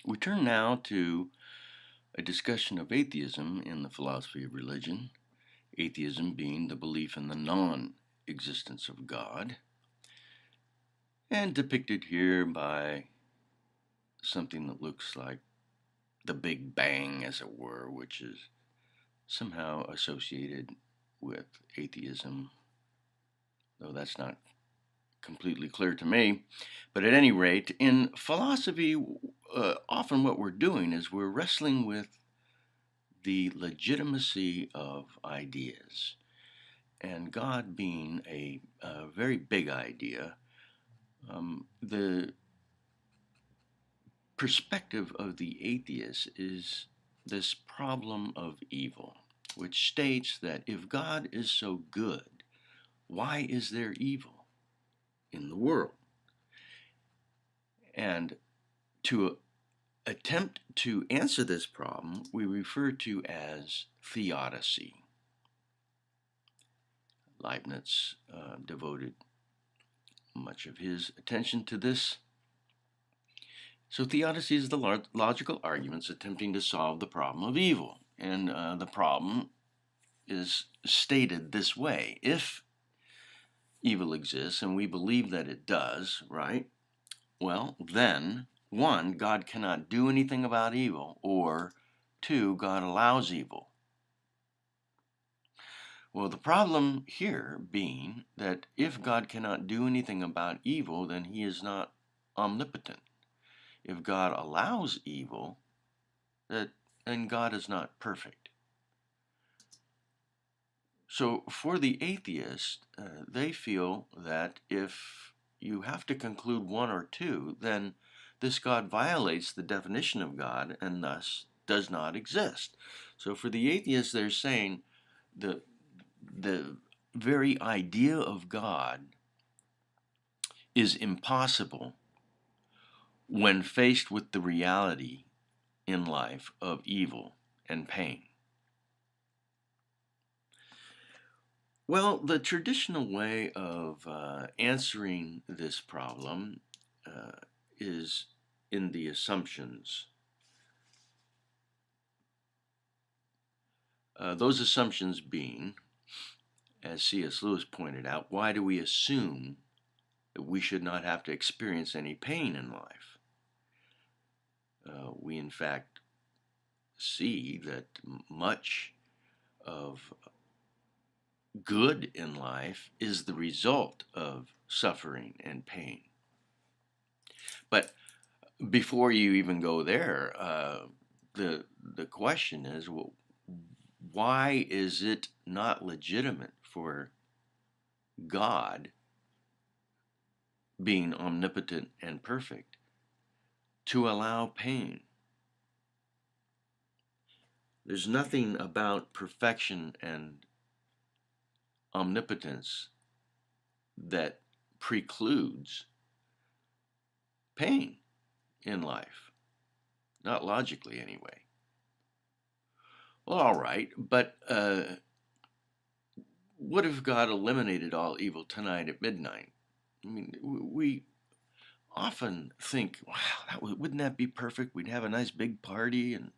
We turn now to a discussion of atheism in the philosophy of religion, atheism being the belief in the non-existence of God, and depicted here by something that looks like the Big Bang, as it were, which is somehow associated with atheism, though that's not completely clear to me. But at any rate, in philosophy, often what we're doing is we're wrestling with the legitimacy of ideas. And God being a very big idea, the perspective of the atheist is this problem of evil, which states that if God is so good, why is there evil in the world? And to attempt to answer this problem, we refer to as theodicy. Leibniz devoted much of his attention to this. So theodicy is the logical arguments attempting to solve the problem of evil. And the problem is stated this way. If evil exists, and we believe that it does, right? Well, then, one, God cannot do anything about evil, or two, God allows evil. Well, the problem here being that if God cannot do anything about evil, then he is not omnipotent. If God allows evil, then God is not perfect. So for the atheist, they feel that if you have to conclude one or two, then this God violates the definition of God and thus does not exist. So for the atheist, they're saying the very idea of God is impossible when faced with the reality in life of evil and pain. Well, the traditional way of answering this problem is in the assumptions. Those assumptions being, as C.S. Lewis pointed out, why do we assume that we should not have to experience any pain in life? We, in fact, see that much of good in life is the result of suffering and pain. But before you even go there, the question is, well, why is it not legitimate for God, being omnipotent and perfect, to allow pain? There's nothing about perfection and omnipotence that precludes pain in life. Not logically, anyway. Well, all right, but what if God eliminated all evil tonight at midnight? I mean, we often think, wow, wouldn't that be perfect? We'd have a nice big party and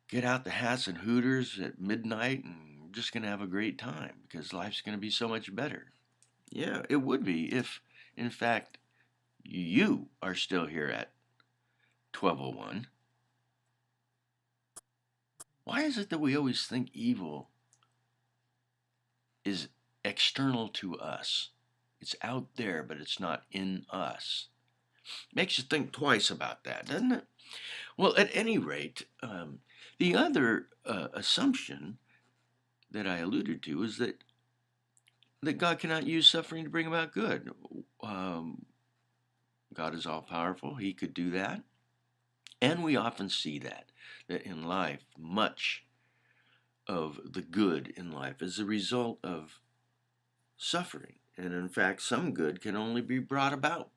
get out the hats and hooters at midnight, and we're just going to have a great time because life's going to be so much better. Yeah, it would be if, in fact, you are still here at 12:01. Why is it that we always think evil is external to us? It's out there, but it's not in us. Makes you think twice about that, doesn't it? Well, at any rate, the other assumption that I alluded to is that God cannot use suffering to bring about good. God is all-powerful. He could do that. And we often see that in life, much of the good in life is a result of suffering. And in fact, some good can only be brought about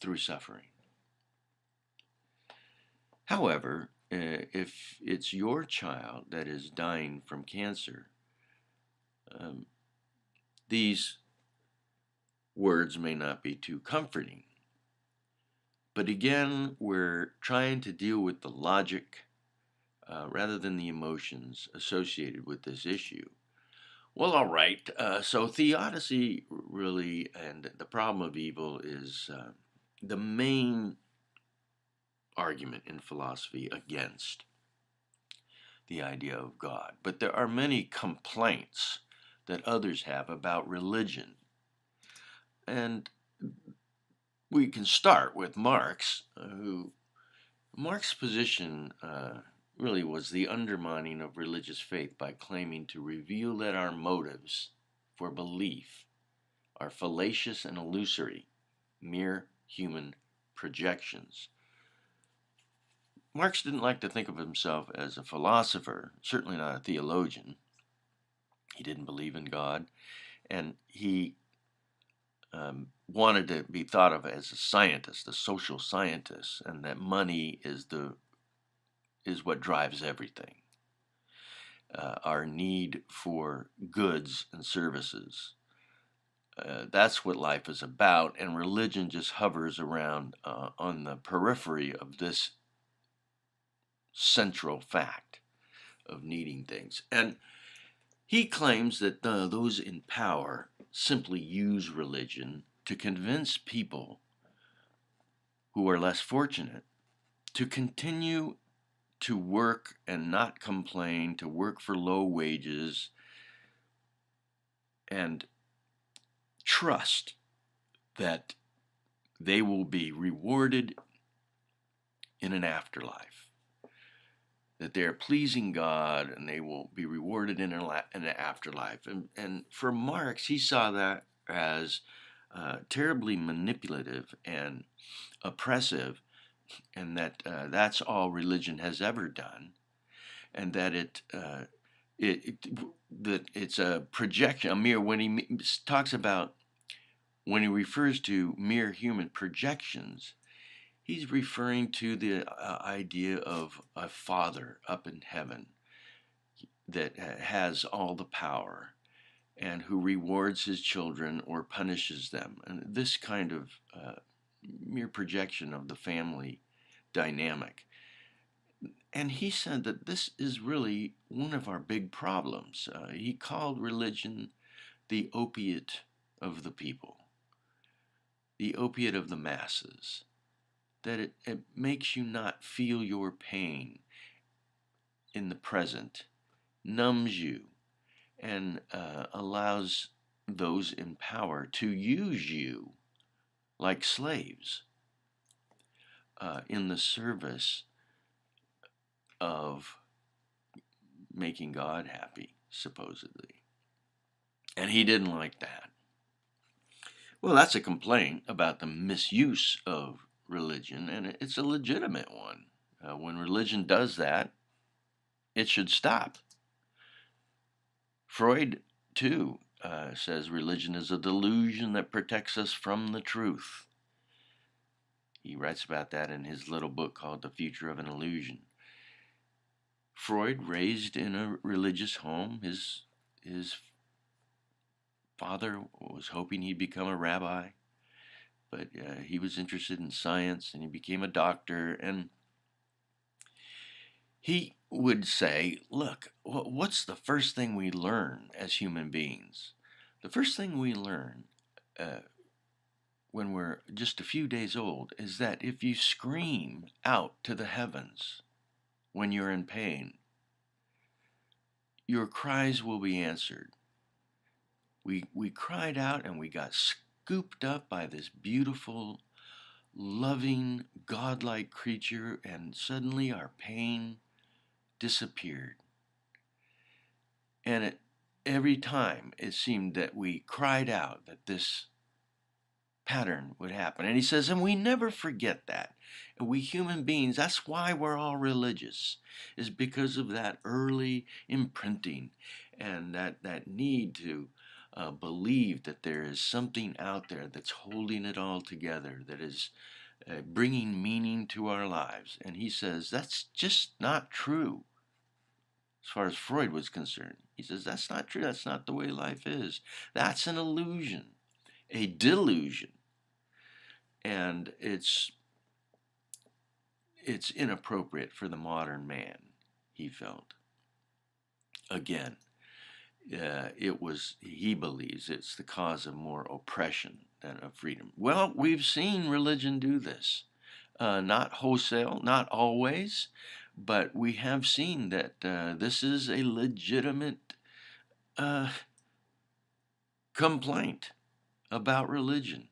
through suffering. However, if it's your child that is dying from cancer, these words may not be too comforting. But again, we're trying to deal with the logic rather than the emotions associated with this issue. Well, all right. So theodicy really, and the problem of evil is the main argument in philosophy against the idea of God. But there are many complaints that others have about religion. And we can start with Marx, who Marx's position really was the undermining of religious faith by claiming to reveal that our motives for belief are fallacious and illusory, mere human projections. Marx didn't like to think of himself as a philosopher, certainly not a theologian. He didn't believe in God, and he wanted to be thought of as a scientist, a social scientist, and that money is what drives everything. Our need for goods and services. That's what life is about, and religion just hovers around on the periphery of this central fact of needing things. And he claims that those in power simply use religion to convince people who are less fortunate to continue to work and not complain, to work for low wages, and trust that they will be rewarded in an afterlife, that they are pleasing God and they will be rewarded in an afterlife. And for Marx, he saw that as terribly manipulative and oppressive, and that that's all religion has ever done, and that that it's a projection, a mere. When he talks about, when he refers to mere human projections, he's referring to the idea of a father up in heaven that has all the power and who rewards his children or punishes them. And this kind of mere projection of the family dynamic. And he said that this is really one of our big problems. He called religion the opiate of the people, the opiate of the masses, that it makes you not feel your pain in the present, numbs you, and allows those in power to use you like slaves in the service of making God happy, supposedly. And he didn't like that. Well, that's a complaint about the misuse of religion, and it's a legitimate one. When religion does that, it should stop. Freud, too, says religion is a delusion that protects us from the truth. He writes about that in his little book called The Future of an Illusion. Freud, raised in a religious home, his father was hoping he'd become a rabbi, but he was interested in science, and he became a doctor. And he would say, look, what's the first thing we learn as human beings? The first thing we learn when we're just a few days old is that if you scream out to the heavens when you're in pain, your cries will be answered. We cried out and we got scooped up by this beautiful, loving, godlike creature, and suddenly our pain disappeared. And every time it seemed that we cried out that this pattern would happen. And he says, and we never forget that. And we human beings, that's why we're all religious, is because of that early imprinting and that need to believe that there is something out there that's holding it all together, that is bringing meaning to our lives. And he says, that's just not true. As far as Freud was concerned, he says, that's not true. That's not the way life is. That's an illusion, a delusion. And it's it's inappropriate for the modern man, he felt. Again, he believes it's the cause of more oppression than of freedom. Well, we've seen religion do this. Not wholesale, not always, but we have seen that this is a legitimate uh, complaint about religion.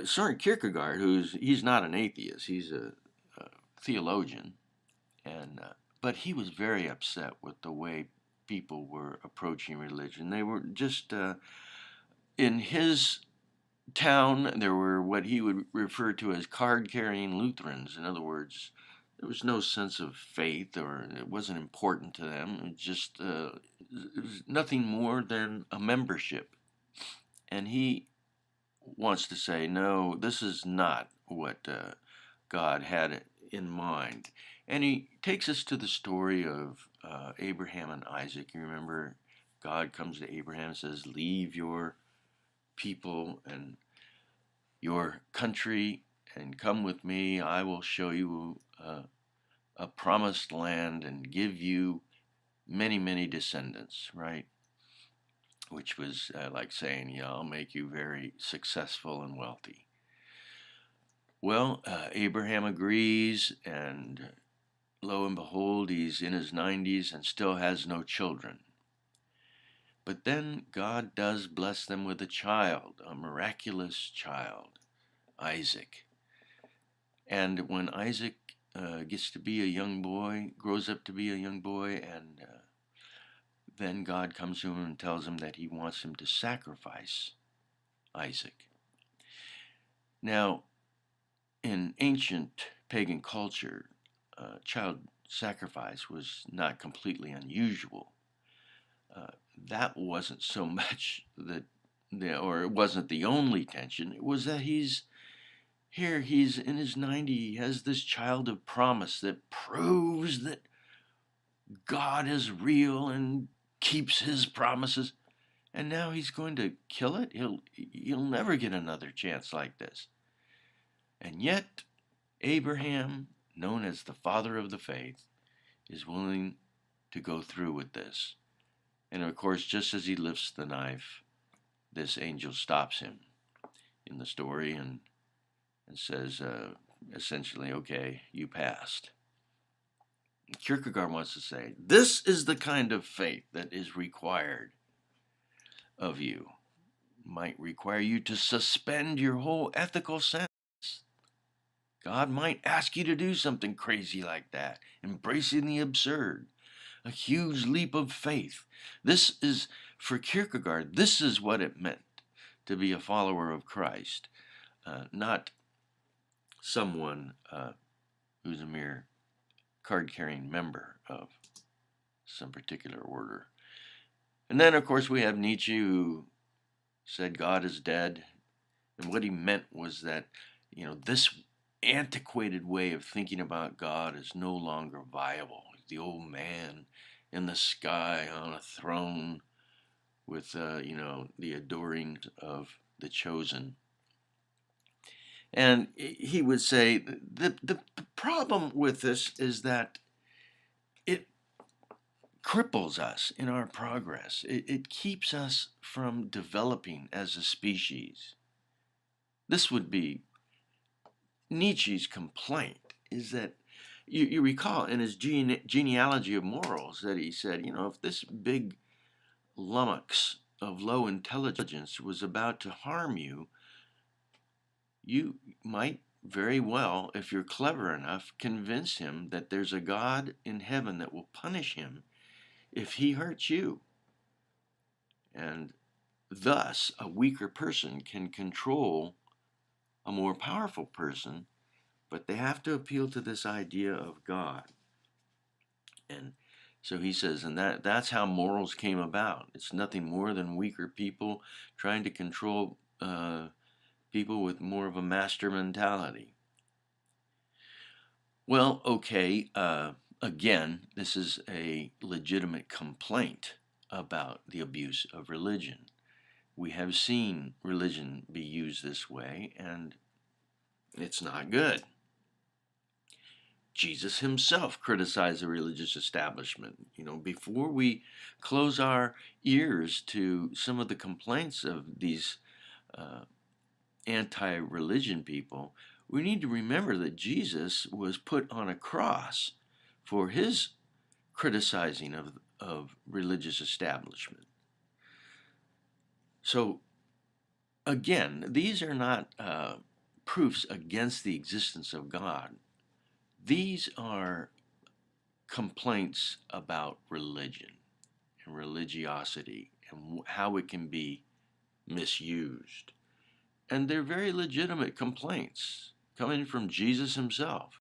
Soren Kierkegaard, he's not an atheist, he's a theologian, and but he was very upset with the way people were approaching religion. They were just in his town. There were what he would refer to as card-carrying Lutherans. In other words, there was no sense of faith, or it wasn't important to them. It was nothing more than a membership. And he wants to say, no, this is not what God had in mind. And he takes us to the story of Abraham and Isaac. You remember, God comes to Abraham and says, leave your people and your country and come with me. I will show you a promised land and give you many, many descendants, right? Which was like saying, yeah, I'll make you very successful and wealthy. Well, Abraham agrees, and lo and behold, he's in his 90s and still has no children. But then God does bless them with a child, a miraculous child, Isaac. And when Isaac gets to be a young boy, grows up to be a young boy, and then God comes to him and tells him that he wants him to sacrifice Isaac. Now, in ancient pagan culture, child sacrifice was not completely unusual. That wasn't so much or it wasn't the only tension. It was that he's in his 90s, he has this child of promise that proves that God is real and keeps his promises. And now he's going to kill it? He'll never get another chance like this. And yet, Abraham, known as the father of the faith, is willing to go through with this. And of course, just as he lifts the knife, this angel stops him in the story and says, essentially, okay, you passed. Kierkegaard wants to say, this is the kind of faith that is required of you. Might require you to suspend your whole ethical sense. God might ask you to do something crazy like that, embracing the absurd, a huge leap of faith. This is, for Kierkegaard, this is what it meant to be a follower of Christ, not someone who's a mere card-carrying member of some particular order. And then, of course, we have Nietzsche, who said God is dead. And what he meant was that, this antiquated way of thinking about God is no longer viable. The old man in the sky on a throne with, the adoring of the chosen. And he would say the problem with this is that it cripples us in our progress. It keeps us from developing as a species. This would be Nietzsche's complaint, is that you recall in his genealogy of morals that he said, if this big lummox of low intelligence was about to harm you, you might very well, if you're clever enough, convince him that there's a God in heaven that will punish him if he hurts you. And thus, a weaker person can control a more powerful person, but they have to appeal to this idea of God. And so he says, and that's how morals came about. It's nothing more than weaker people trying to control people with more of a master mentality. Well, okay, again, this is a legitimate complaint about the abuse of religion. We have seen religion be used this way, and It's not good. Jesus himself criticized the religious establishment. Before we close our ears to some of the complaints of these anti-religion people, we need to remember that Jesus was put on a cross for his criticizing of religious establishment. So again, these are not proofs against the existence of God. These are complaints about religion and religiosity and how it can be misused. And they're very legitimate complaints coming from Jesus himself.